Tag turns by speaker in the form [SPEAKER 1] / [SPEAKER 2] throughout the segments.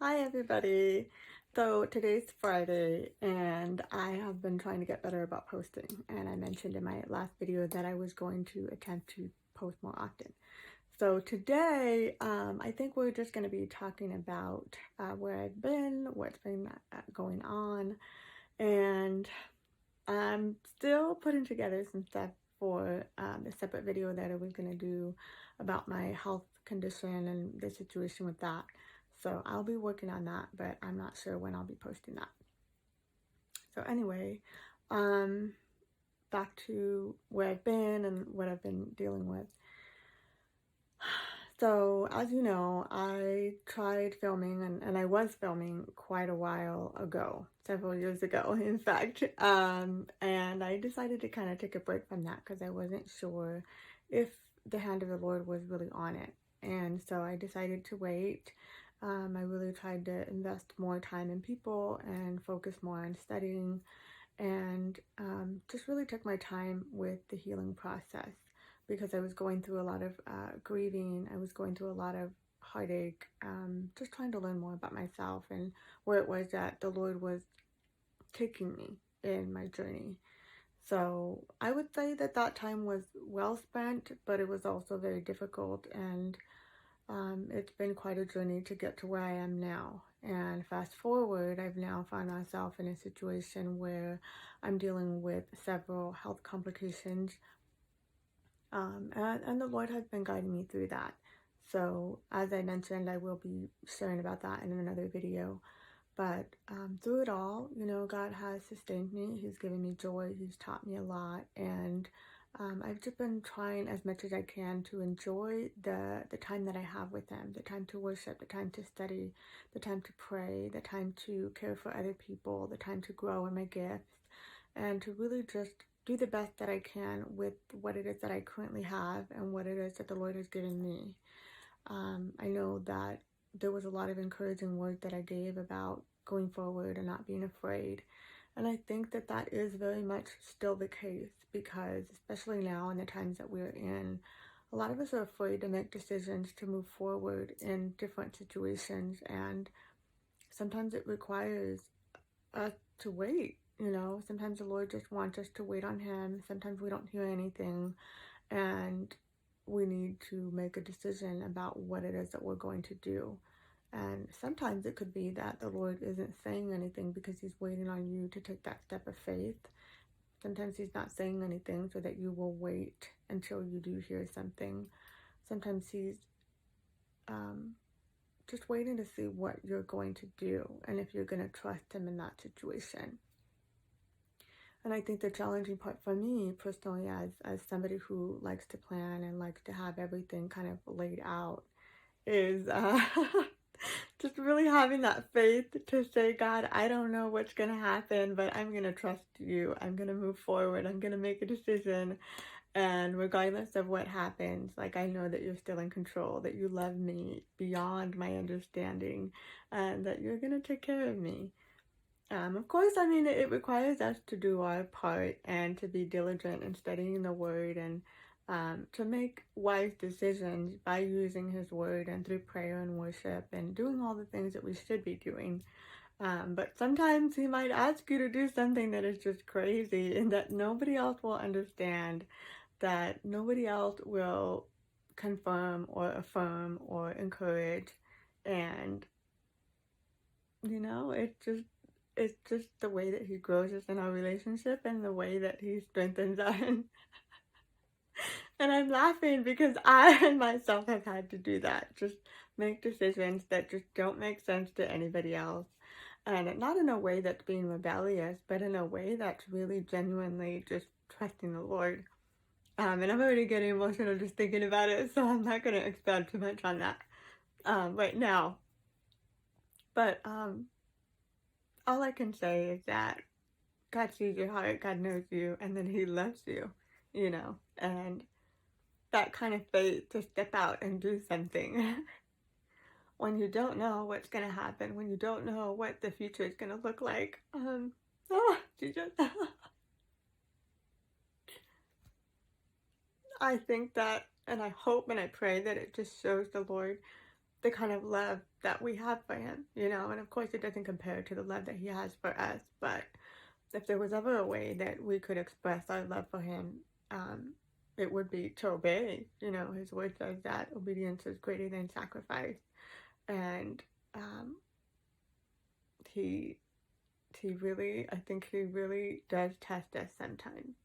[SPEAKER 1] Hi everybody. So today's Friday and I have been trying to get better about posting, and I mentioned in my last video that I was going to attempt to post more often. So today I think we're just going to be talking about where I've been, what's been going on, and I'm still putting together some stuff for a separate video that I was going to do about my health condition and the situation with that. So I'll be working on that, but I'm not sure when I'll be posting that. So anyway, um, back to where I've been and what I've been dealing with. So as you know, I tried filming and I was filming quite a while ago, several years ago, in fact. And I decided to kind of take a break from that because I wasn't sure if the hand of the Lord was really on it. And so I decided to wait. I really tried to invest more time in people and focus more on studying and just really took my time with the healing process because I was going through a lot of grieving. I was going through a lot of heartache, just trying to learn more about myself and where it was that the Lord was taking me in my journey. So I would say that that time was well spent, but it was also very difficult, and it's been quite a journey to get to where I am now. And fast forward, I've now found myself in a situation where I'm dealing with several health complications, and the Lord has been guiding me through that. So, as I mentioned, I will be sharing about that in another video. But through it all, God has sustained me. He's given me joy. He's taught me a lot. And I've just been trying as much as I can to enjoy the time that I have with Him, the time to worship, the time to study, the time to pray, the time to care for other people, the time to grow in my gifts, and to really just do the best that I can with what it is that I currently have and what it is that the Lord has given me. I know that there was a lot of encouraging words that I gave about going forward and not being afraid. And I think that that is very much still the case because, especially now in the times that we're in, a lot of us are afraid to make decisions to move forward in different situations. And sometimes it requires us to wait. Sometimes the Lord just wants us to wait on Him. Sometimes we don't hear anything, and we need to make a decision about what it is that we're going to do. And sometimes it could be that the Lord isn't saying anything because He's waiting on you to take that step of faith. Sometimes He's not saying anything so that you will wait until you do hear something. Sometimes He's just waiting to see what you're going to do and if you're going to trust Him in that situation. And I think the challenging part for me personally, as somebody who likes to plan and likes to have everything kind of laid out, is just really having that faith to say, God, I don't know what's going to happen, but I'm going to trust you. I'm going to move forward. I'm going to make a decision. And regardless of what happens, like, I know that you're still in control, that you love me beyond my understanding, and that you're going to take care of me. Of course, I mean, it requires us to do our part and to be diligent in studying the Word and to make wise decisions by using His Word and through prayer and worship and doing all the things that we should be doing. But sometimes He might ask you to do something that is just crazy and that nobody else will understand, that nobody else will confirm or affirm or encourage. And, it's just the way that He grows us in our relationship and the way that He strengthens us. And I'm laughing because I myself have had to do that. Just make decisions that just don't make sense to anybody else. And not in a way that's being rebellious, but in a way that's really genuinely just trusting the Lord. And I'm already getting emotional just thinking about it, so I'm not going to expand too much on that right now. But all I can say is that God sees your heart, God knows you, and then He loves you, and that kind of faith to step out and do something when you don't know what's going to happen, when you don't know what the future is going to look like. Jesus. I think that, and I hope and I pray that it just shows the Lord the kind of love that we have for him, you know, and of course it doesn't compare to the love that he has for us, but if there was ever a way that we could express our love for him, um, it would be to obey. You know, his word says that obedience is greater than sacrifice, and um, he he really, I think he really does test us sometimes.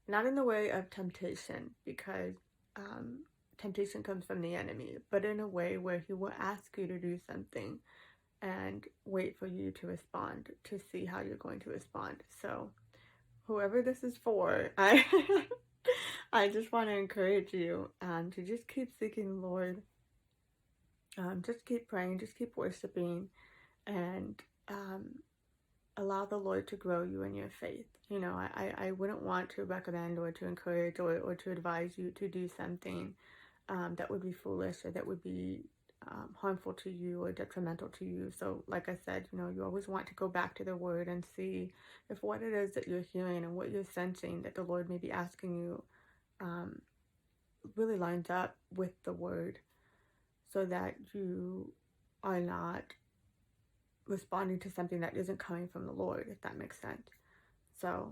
[SPEAKER 1] Not in the way of temptation, because um, temptation comes from the enemy, but in a way where he will ask you to do something and wait for you to respond to see how you're going to respond. So, whoever this is for, I just want to encourage you to just keep seeking the Lord, just keep praying, just keep worshiping, and allow the Lord to grow you in your faith. You know, I wouldn't want to recommend or to encourage or to advise you to do something that would be foolish or that would be harmful to you or detrimental to you. So, like I said, you know, you always want to go back to the Word and see if what it is that you're hearing and what you're sensing that the Lord may be asking you um, really lines up with the Word, so that you are not responding to something that isn't coming from the Lord, if that makes sense. So,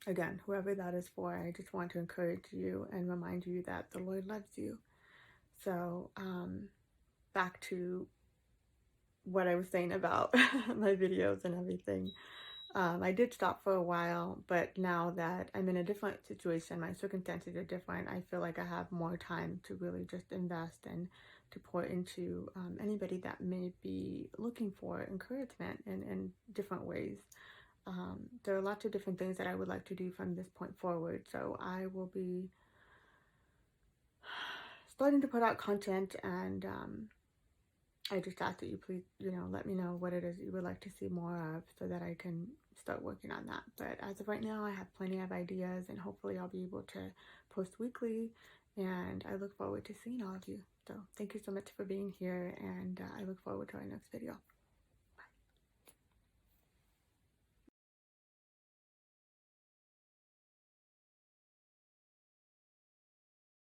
[SPEAKER 1] again, whoever that is for, I just want to encourage you and remind you that the Lord loves you. So, back to what I was saying about my videos and everything. I did stop for a while, but now that I'm in a different situation, my circumstances are different, I feel like I have more time to really just invest and to pour into anybody that may be looking for encouragement in different ways. There are lots of different things that I would like to do from this point forward, so I will be starting to put out content, and I just ask that you please, you know, let me know what it is you would like to see more of so that I can start working on that. But as of right now, I have plenty of ideas, and hopefully I'll be able to post weekly, and I look forward to seeing all of you. So thank you so much for being here, and I look forward to our next video.